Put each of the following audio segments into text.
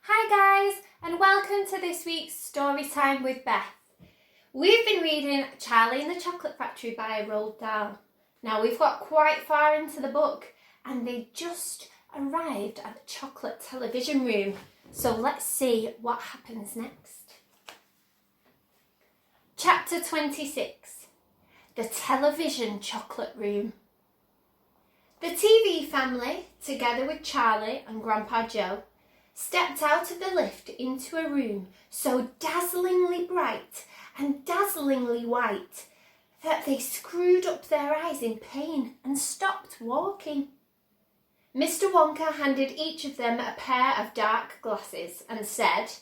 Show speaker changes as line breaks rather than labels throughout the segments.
Hi guys, and welcome to this week's Story Time with Beth. We've been reading Charlie and the Chocolate Factory by Roald Dahl. Now we've got quite far into the book and they just arrived at the chocolate television room. So let's see what happens next. Chapter 26, The Television Chocolate Room. The TV family, together with Charlie and Grandpa Joe, stepped out of the lift into a room so dazzlingly bright and dazzlingly white that they screwed up their eyes in pain and stopped walking. Mr. Wonka handed each of them a pair of dark glasses and said,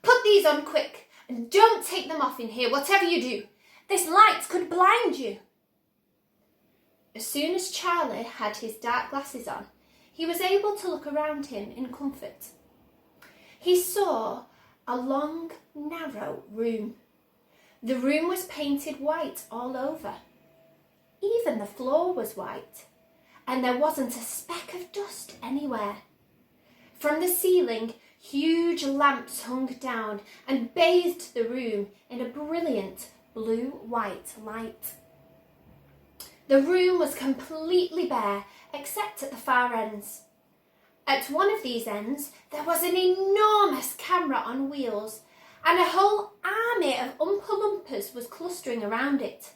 "Put these on quick and don't take them off in here, whatever you do. This light could blind you." As soon as Charlie had his dark glasses on, he was able to look around him in comfort. He saw a long, narrow room. The room was painted white all over. Even the floor was white, and there wasn't a speck of dust anywhere. From the ceiling, huge lamps hung down and bathed the room in a brilliant blue-white light. The room was completely bare, except at the far ends. At one of these ends, there was an enormous camera on wheels, and a whole army of Oompa Loompas was clustering around it,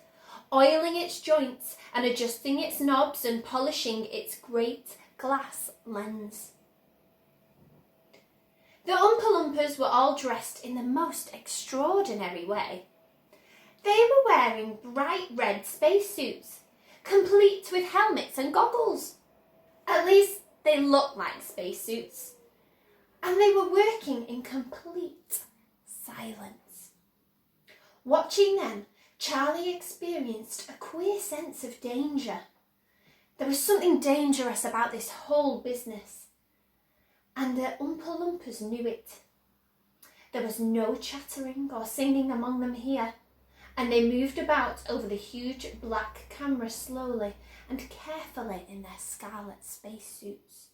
oiling its joints and adjusting its knobs and polishing its great glass lens. The Oompa Loompas were all dressed in the most extraordinary way. They were wearing bright red spacesuits, complete with helmets and goggles. At least they looked like spacesuits. And they were working in complete silence. Watching them, Charlie experienced a queer sense of danger. There was something dangerous about this whole business. And the Oompa Loompas knew it. There was no chattering or singing among them here, and they moved about over the huge black camera slowly and carefully in their scarlet spacesuits.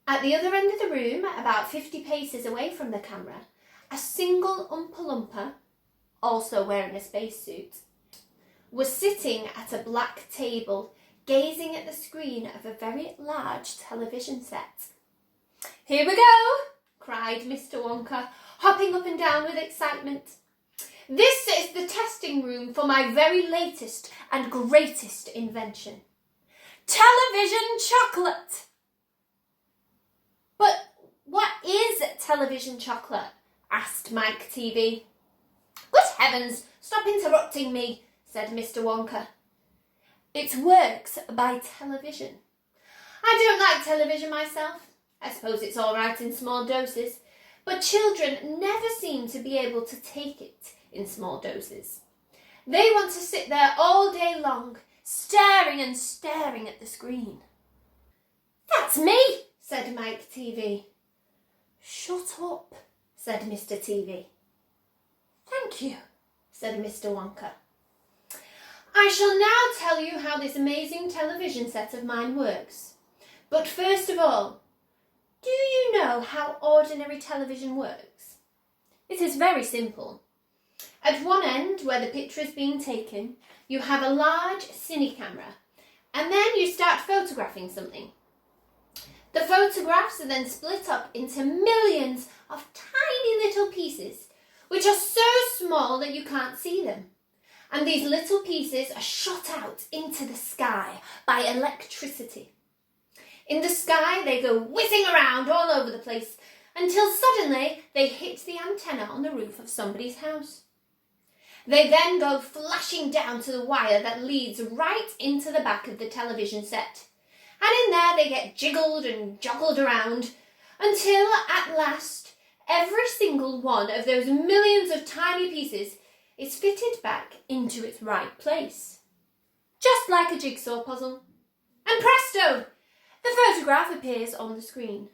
At the other end of the room, about 50 paces away from the camera, a single Oompa Loompa, also wearing a spacesuit, was sitting at a black table, gazing at the screen of a very large television set. "Here we go!" cried Mr. Wonka, hopping up and down with excitement. "This is the testing room for my very latest and greatest invention. Television chocolate!" "But what is television chocolate?" asked Mike TV. "Good heavens, stop interrupting me," said Mr. Wonka. "It works by television. I don't like television myself. I suppose it's all right in small doses, but children never seem to be able to take it in small doses. They want to sit there all day long, staring and staring at the screen." "That's me," said Mike TV. "Shut up," said Mr. TV. "Thank you," said Mr. Wonka. "I shall now tell you how this amazing television set of mine works. But first of all, do you know how ordinary television works? It is very simple. At one end, where the picture is being taken, you have a large cine camera, and then you start photographing something. The photographs are then split up into millions of tiny little pieces, which are so small that you can't see them. And these little pieces are shot out into the sky by electricity. In the sky, they go whizzing around all over the place until suddenly they hit the antenna on the roof of somebody's house. They then go flashing down to the wire that leads right into the back of the television set. And in there they get jiggled and joggled around until at last every single one of those millions of tiny pieces is fitted back into its right place. Just like a jigsaw puzzle. And presto! The photograph appears on the screen.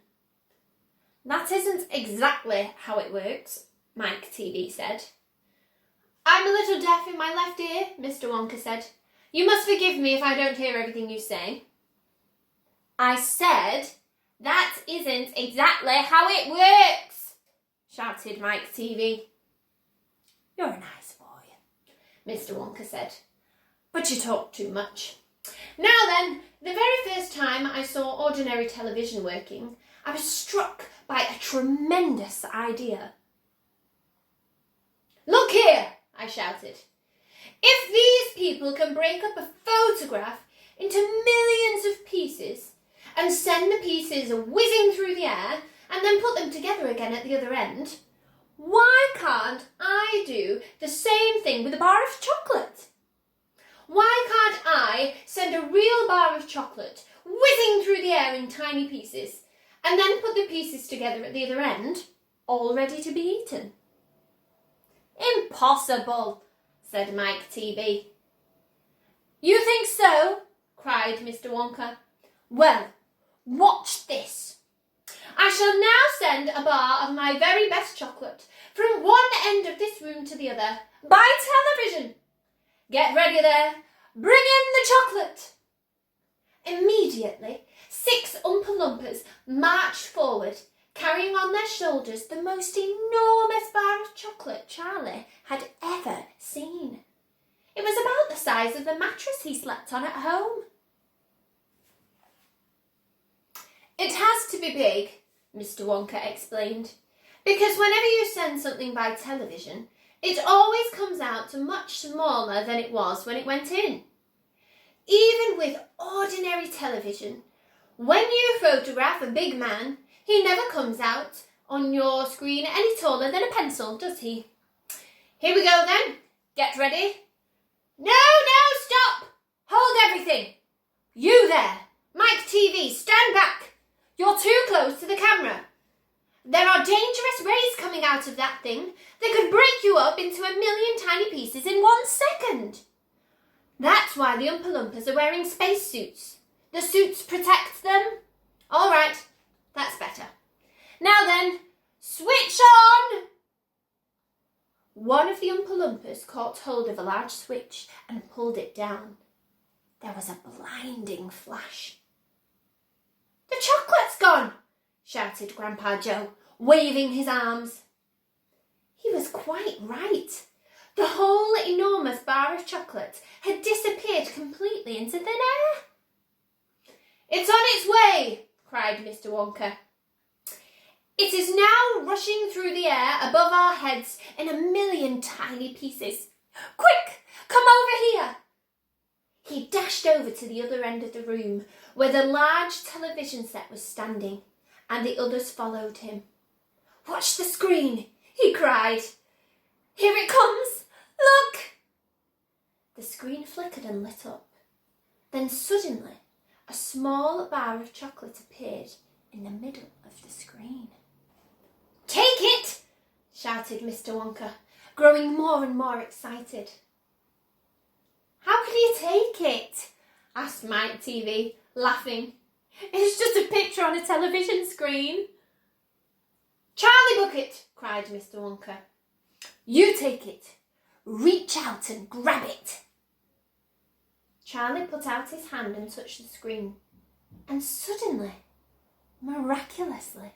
"That isn't exactly how it works," Mike TV said. "I'm a little deaf in my left ear," Mr. Wonka said. "You must forgive me if I don't hear everything you say." "I said That isn't exactly how it works, shouted Mike TV. You're a nice boy, Mr. Wonka said, but you talk too much. Now then, the very first time I saw ordinary television working, I was struck by a tremendous idea. Look here, I shouted. If these people can break up a photograph into millions of pieces and send the pieces whizzing through the air and then put them together again at the other end, why can't I do the same thing with a bar of chocolate? Why can't I send a real bar of chocolate whizzing through the air in tiny pieces and then put the pieces together at the other end, all ready to be eaten? Impossible, said Mike TV. You think so? Cried Mr. Wonka. Well, watch this. I shall now send a bar of my very best chocolate from one end of this room to the other by television. Get ready there. Bring in the chocolate. Immediately, 6 Oompa Loompas marched forward, carrying on their shoulders the most enormous bar of chocolate Charlie had ever seen. It was about the size of the mattress he slept on at home. It has to be big, Mr. Wonka explained, because whenever you send something by television, it always comes out much smaller than it was when it went in. Even with ordinary television, when you photograph a big man, he never comes out on your screen any taller than a pencil, does he? Here we go then. Get ready. No, stop! Hold everything. You there, Mike TV, stand back. You're too close to the camera. There are dangerous rays coming out of that thing that could break you up into a million tiny pieces in 1 second. That's why the Oompa Loompas are wearing spacesuits. The suits protect them. All right, that's better. Now then, switch on! One of the Oompa Loompas caught hold of a large switch and pulled it down. There was a blinding flash. The chocolate's gone, shouted Grandpa Joe, waving his arms. He was quite right. The whole enormous bar of chocolate had disappeared completely into thin air. It's on its way, cried Mr. Wonka. It is now rushing through the air above our heads in a million tiny pieces. Quick, come over here. He dashed over to the other end of the room where the large television set was standing, and the others followed him. Watch the screen, he cried. Here it comes. Look! The screen flickered and lit up. Then suddenly, a small bar of chocolate appeared in the middle of the screen. Take it! Shouted Mr. Wonka, growing more and more excited. How can you take it? Asked Mike TV, laughing. It's just a picture on a television screen. Charlie Bucket, cried Mr. Wonka. You take it. Reach out and grab it. Charlie put out his hand and touched the screen. And suddenly, miraculously,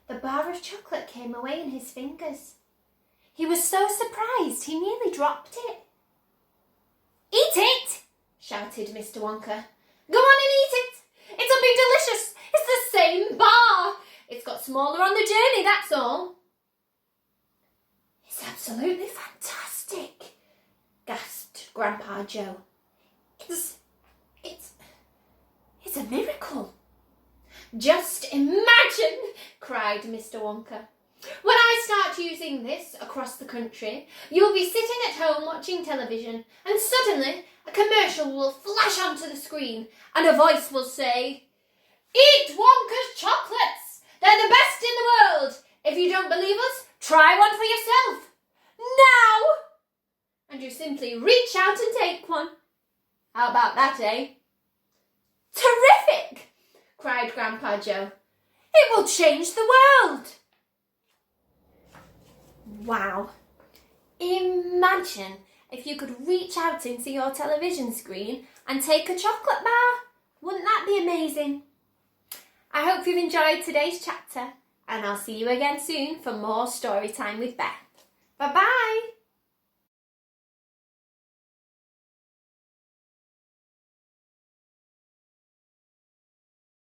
the bar of chocolate came away in his fingers. He was so surprised he nearly dropped it. Eat it! Shouted Mr. Wonka. Go on and eat it! It'll be delicious! It's the same bar! It's got smaller on the journey, that's all. It's absolutely fantastic, gasped Grandpa Joe. It's a miracle. Just imagine, cried Mr. Wonka. When I start using this across the country, you'll be sitting at home watching television and suddenly a commercial will flash onto the screen and a voice will say, Eat Wonka's chocolates! They're the best in the world! If you don't believe us, try one for yourself! Now! And you simply reach out and take one. How about that, eh? Terrific! Cried Grandpa Joe. It will change the world! Wow. Imagine if you could reach out into your television screen and take a chocolate bar. Wouldn't that be amazing? I hope you've enjoyed today's chapter, and I'll see you again soon for more story time with Beth. Bye bye!